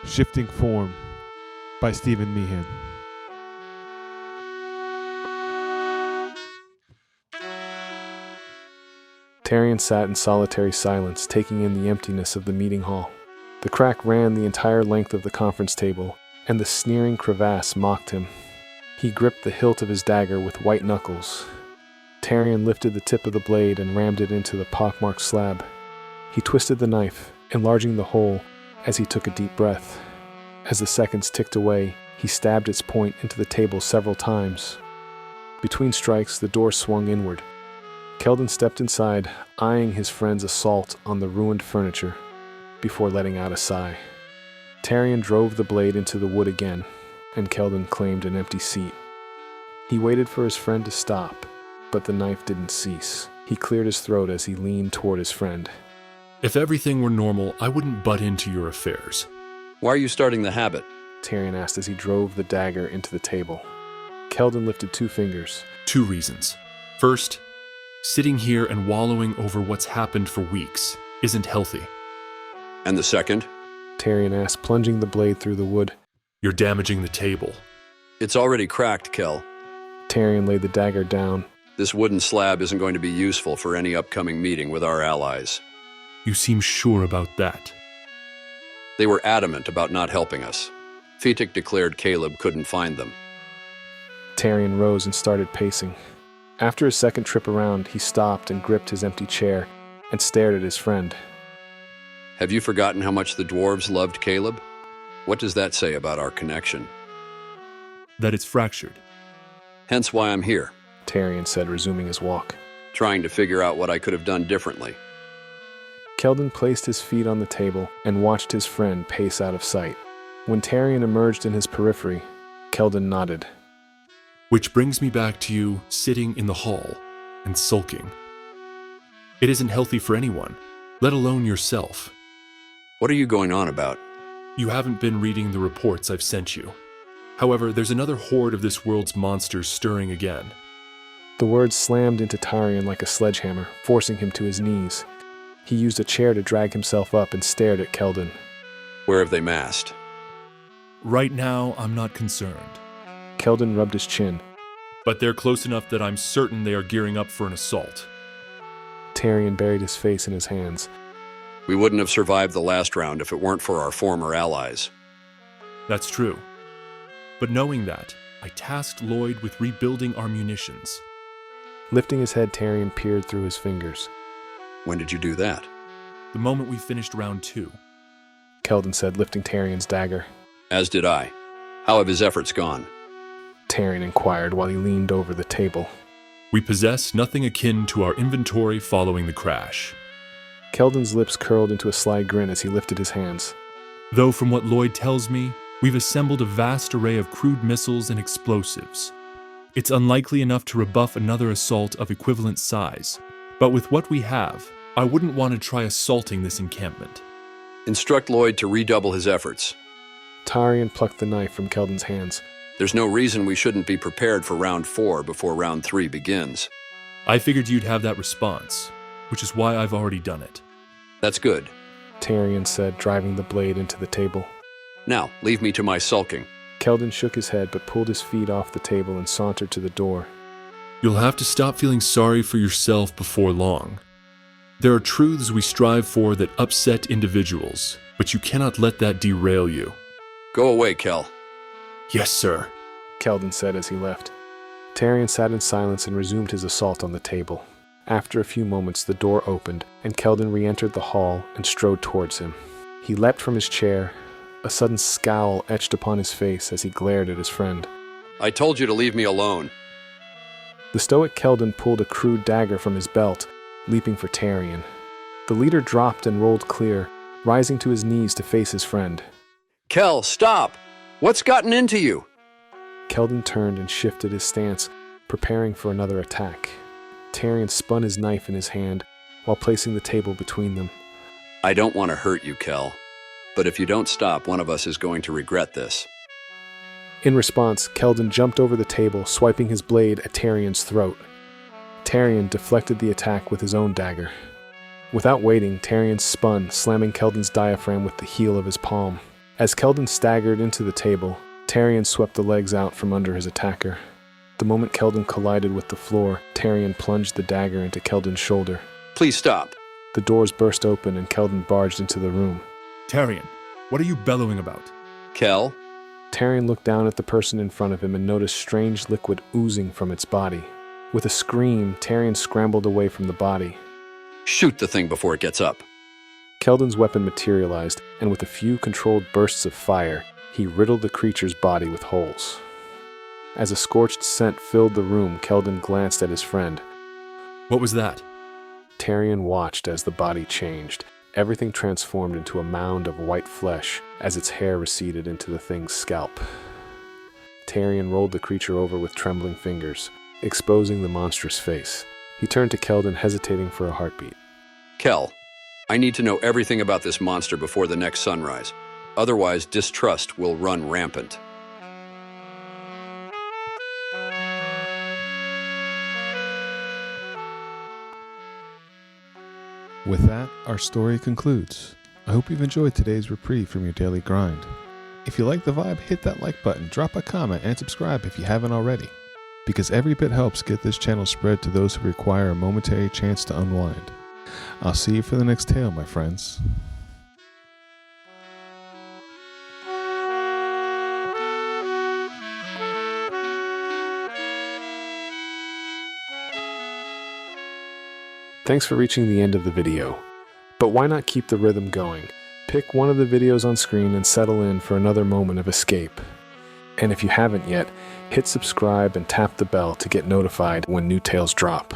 Shifting Form by Stephen Meehan. Tarian sat in solitary silence, taking in the emptiness of the meeting hall. The crack ran the entire length of the conference table, and the sneering crevasse mocked him. He gripped the hilt of his dagger with white knuckles. Tarian lifted the tip of the blade and rammed it into the pockmarked slab. He twisted the knife, enlarging the hole as he took a deep breath. As the seconds ticked away, he stabbed its point into the table several times. Between strikes, the door swung inward. Keldon stepped inside, eyeing his friend's assault on the ruined furniture, before letting out a sigh. Tarian drove the blade into the wood again, and Keldon claimed an empty seat. He waited for his friend to stop, but the knife didn't cease. He cleared his throat as he leaned toward his friend. If everything were normal, I wouldn't butt into your affairs. Why are you starting the habit? Tarian asked as he drove the dagger into the table. Keldon lifted 2 fingers. 2 reasons. First, sitting here and wallowing over what's happened for weeks isn't healthy. And the second? Tarian asked, plunging the blade through the wood. You're damaging the table. It's already cracked, Kel. Tarian laid the dagger down. This wooden slab isn't going to be useful for any upcoming meeting with our allies. You seem sure about that. They were adamant about not helping us. Fetik declared Caleb couldn't find them. Tarian rose and started pacing. After his second trip around, he stopped and gripped his empty chair and stared at his friend. Have you forgotten how much the dwarves loved Caleb? What does that say about our connection? That it's fractured. Hence why I'm here, Tarian said, resuming his walk. trying to figure out what I could have done differently. Keldon placed his feet on the table and watched his friend pace out of sight. When Tarian emerged in his periphery, Keldon nodded. Which brings me back to you sitting in the hall and sulking. It isn't healthy for anyone, let alone yourself. What are you going on about? You haven't been reading the reports I've sent you. However, there's another horde of this world's monsters stirring again. The words slammed into Tarian like a sledgehammer, forcing him to his knees. He used a chair to drag himself up and stared at Keldon. Where have they massed? Right now, I'm not concerned. Keldon rubbed his chin. But they're close enough that I'm certain they are gearing up for an assault. Tarian buried his face in his hands. We wouldn't have survived the last round if it weren't for our former allies. That's true. But knowing that, I tasked Lloyd with rebuilding our munitions. Lifting his head, Tarian peered through his fingers. When did you do that? The moment we finished round 2. Keldon said, lifting Tarian's dagger. As did I. How have his efforts gone? Tarian inquired while he leaned over the table. We possess nothing akin to our inventory following the crash. Keldon's lips curled into a sly grin as he lifted his hands. Though from what Lloyd tells me, we've assembled a vast array of crude missiles and explosives. It's unlikely enough to rebuff another assault of equivalent size, but with what we have, I wouldn't want to try assaulting this encampment. Instruct Lloyd to redouble his efforts. Tarian plucked the knife from Keldon's hands. There's no reason we shouldn't be prepared for round 4 before round 3 begins. I figured you'd have that response, which is why I've already done it. That's good. Tarian said, driving the blade into the table. Now, leave me to my sulking. Keldon shook his head but pulled his feet off the table and sauntered to the door. You'll have to stop feeling sorry for yourself before long. There are truths we strive for that upset individuals, but you cannot let that derail you. Go away, Kel. Yes, sir, Keldon said as he left. Tarian sat in silence and resumed his assault on the table. After a few moments, the door opened, and Keldon re-entered the hall and strode towards him. He leapt from his chair, a sudden scowl etched upon his face as he glared at his friend. I told you to leave me alone. The stoic Keldon pulled a crude dagger from his belt, leaping for Tarian. The leader dropped and rolled clear, rising to his knees to face his friend. Kel, stop! What's gotten into you? Keldon turned and shifted his stance, preparing for another attack. Tarian spun his knife in his hand while placing the table between them. I don't want to hurt you, Kel. But if you don't stop, one of us is going to regret this. In response, Keldon jumped over the table, swiping his blade at Tarian's throat. Tarian deflected the attack with his own dagger. Without waiting, Tarian spun, slamming Keldon's diaphragm with the heel of his palm. As Keldon staggered into the table, Tarian swept the legs out from under his attacker. The moment Keldon collided with the floor, Tarian plunged the dagger into Keldon's shoulder. Please stop. The doors burst open and Keldon barged into the room. Tarian, what are you bellowing about? Kel? Tarian looked down at the person in front of him and noticed strange liquid oozing from its body. With a scream, Tarian scrambled away from the body. Shoot the thing before it gets up. Keldon's weapon materialized, and with a few controlled bursts of fire, he riddled the creature's body with holes. As a scorched scent filled the room, Keldon glanced at his friend. What was that? Tarian watched as the body changed. Everything transformed into a mound of white flesh as its hair receded into the thing's scalp. Tarian rolled the creature over with trembling fingers, exposing the monstrous face. He turned to Keldon, hesitating for a heartbeat. Kel, I need to know everything about this monster before the next sunrise. Otherwise, distrust will run rampant. With that, our story concludes. I hope you've enjoyed today's reprieve from your daily grind. If you like the vibe, hit that like button, drop a comment, and subscribe if you haven't already. Because every bit helps get this channel spread to those who require a momentary chance to unwind. I'll see you for the next tale, my friends. Thanks for reaching the end of the video. But why not keep the rhythm going? Pick one of the videos on screen and settle in for another moment of escape. And if you haven't yet, hit subscribe and tap the bell to get notified when new tales drop.